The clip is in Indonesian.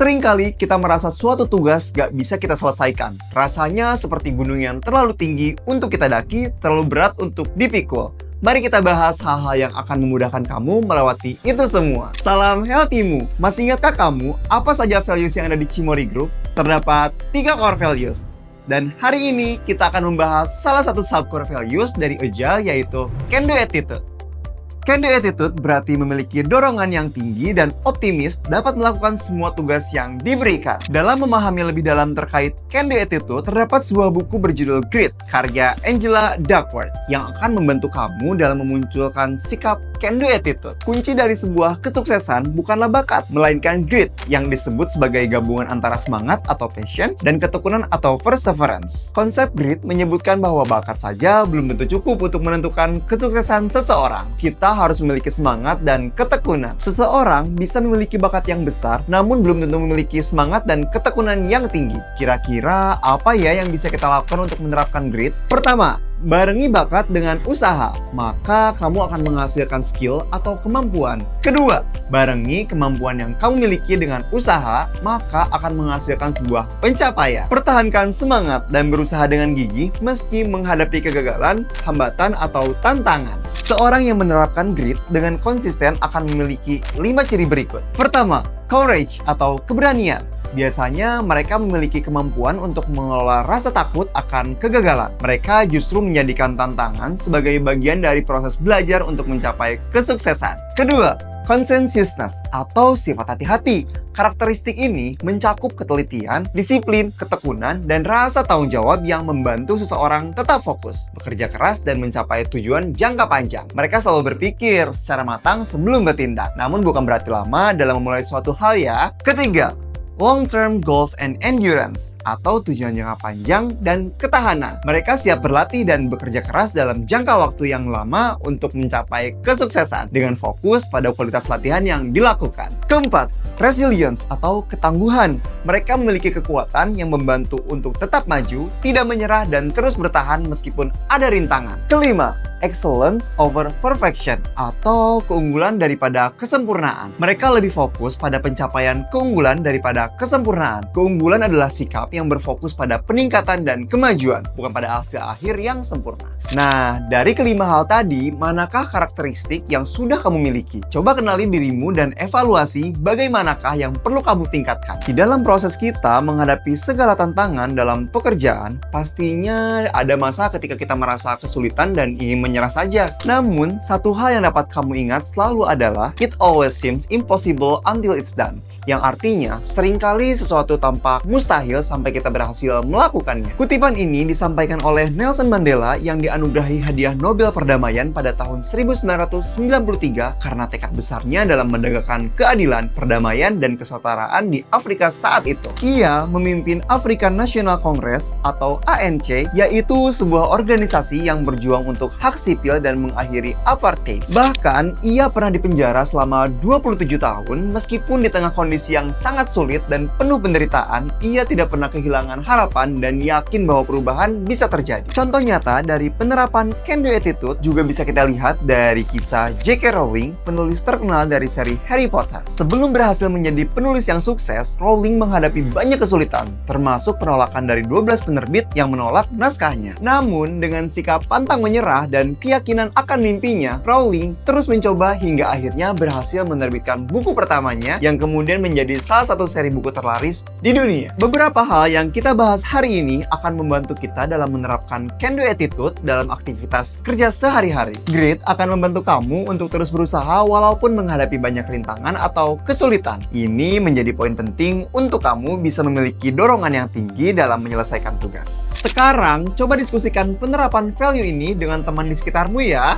Seringkali kita merasa suatu tugas gak bisa kita selesaikan. Rasanya seperti gunung yang terlalu tinggi untuk kita daki, terlalu berat untuk dipikul. Mari kita bahas hal-hal yang akan memudahkan kamu melewati itu semua. Salam healthymu. Masih ingatkah kamu apa saja values yang ada di Cimory Group? Terdapat 3 core values. Dan hari ini kita akan membahas salah satu sub-core values dari Agile, yaitu Can Do Attitude. Can Do Attitude berarti memiliki dorongan yang tinggi dan optimis dapat melakukan semua tugas yang diberikan. Dalam memahami lebih dalam terkait Can Do Attitude, terdapat sebuah buku berjudul Grit, karya Angela Duckworth, yang akan membantu kamu dalam memunculkan sikap Can Do Attitude. Kunci dari sebuah kesuksesan bukanlah bakat, melainkan grit, yang disebut sebagai gabungan antara semangat atau passion dan ketekunan atau perseverance. Konsep grit menyebutkan bahwa bakat saja belum tentu cukup untuk menentukan kesuksesan seseorang. Kita harus memiliki semangat dan ketekunan. Seseorang bisa memiliki bakat yang besar, namun belum tentu memiliki semangat dan ketekunan yang tinggi. Kira-kira apa ya yang bisa kita lakukan untuk menerapkan grit? Pertama, barengi bakat dengan usaha, maka kamu akan menghasilkan skill atau kemampuan. Kedua, barengi kemampuan yang kamu miliki dengan usaha, maka akan menghasilkan sebuah pencapaian. Pertahankan semangat dan berusaha dengan gigih meski menghadapi kegagalan, hambatan, atau tantangan. Seorang yang menerapkan grit dengan konsisten akan memiliki 5 ciri berikut. Pertama, courage atau keberanian. Biasanya mereka memiliki kemampuan untuk mengelola rasa takut akan kegagalan. Mereka justru menjadikan tantangan sebagai bagian dari proses belajar untuk mencapai kesuksesan. Kedua, conscientiousness atau sifat hati-hati. Karakteristik ini mencakup ketelitian, disiplin, ketekunan, dan rasa tanggung jawab yang membantu seseorang tetap fokus, bekerja keras, dan mencapai tujuan jangka panjang. Mereka selalu berpikir secara matang sebelum bertindak, namun bukan berarti lama dalam memulai suatu hal ya. Ketiga, long-term goals and endurance atau tujuan jangka panjang dan ketahanan. Mereka siap berlatih dan bekerja keras dalam jangka waktu yang lama untuk mencapai kesuksesan dengan fokus pada kualitas latihan yang dilakukan. Keempat, resilience atau ketangguhan. Mereka memiliki kekuatan yang membantu untuk tetap maju, tidak menyerah, dan terus bertahan meskipun ada rintangan. Kelima, excellence over perfection atau keunggulan daripada kesempurnaan. Mereka lebih fokus pada pencapaian keunggulan daripada kesempurnaan. Keunggulan adalah sikap yang berfokus pada peningkatan dan kemajuan, bukan pada hasil akhir yang sempurna. Nah, dari kelima hal tadi, manakah karakteristik yang sudah kamu miliki? Coba kenali dirimu dan evaluasi bagaimanakah yang perlu kamu tingkatkan. Di dalam proses kita menghadapi segala tantangan dalam pekerjaan, pastinya ada masa ketika kita merasa kesulitan dan ingin menyerah saja. Namun, satu hal yang dapat kamu ingat selalu adalah it always seems impossible until it's done. Yang artinya, seringkali sesuatu tampak mustahil sampai kita berhasil melakukannya. Kutipan ini disampaikan oleh Nelson Mandela yang dianugerahi hadiah Nobel Perdamaian pada tahun 1993 karena tekad besarnya dalam menegakkan keadilan, perdamaian, dan kesetaraan di Afrika saat itu. Ia memimpin African National Congress atau ANC, yaitu sebuah organisasi yang berjuang untuk hak sipil dan mengakhiri apartheid. Bahkan, ia pernah dipenjara selama 27 tahun meskipun di tengah kondisi yang sangat sulit dan penuh penderitaan, ia tidak pernah kehilangan harapan dan yakin bahwa perubahan bisa terjadi. Contoh nyata dari penerapan Can Do Attitude juga bisa kita lihat dari kisah J.K. Rowling, penulis terkenal dari seri Harry Potter. Sebelum berhasil menjadi penulis yang sukses, Rowling menghadapi banyak kesulitan, termasuk penolakan dari 12 penerbit yang menolak naskahnya. Namun, dengan sikap pantang menyerah dan keyakinan akan mimpinya, Rowling terus mencoba hingga akhirnya berhasil menerbitkan buku pertamanya yang kemudian menjadi salah satu seri buku terlaris di dunia. Beberapa hal yang kita bahas hari ini akan membantu kita dalam menerapkan Can Do Attitude dalam aktivitas kerja sehari-hari. Grit akan membantu kamu untuk terus berusaha walaupun menghadapi banyak rintangan atau kesulitan. Ini menjadi poin penting untuk kamu bisa memiliki dorongan yang tinggi dalam menyelesaikan tugas. Sekarang, coba diskusikan penerapan value ini dengan teman di sekitarmu ya.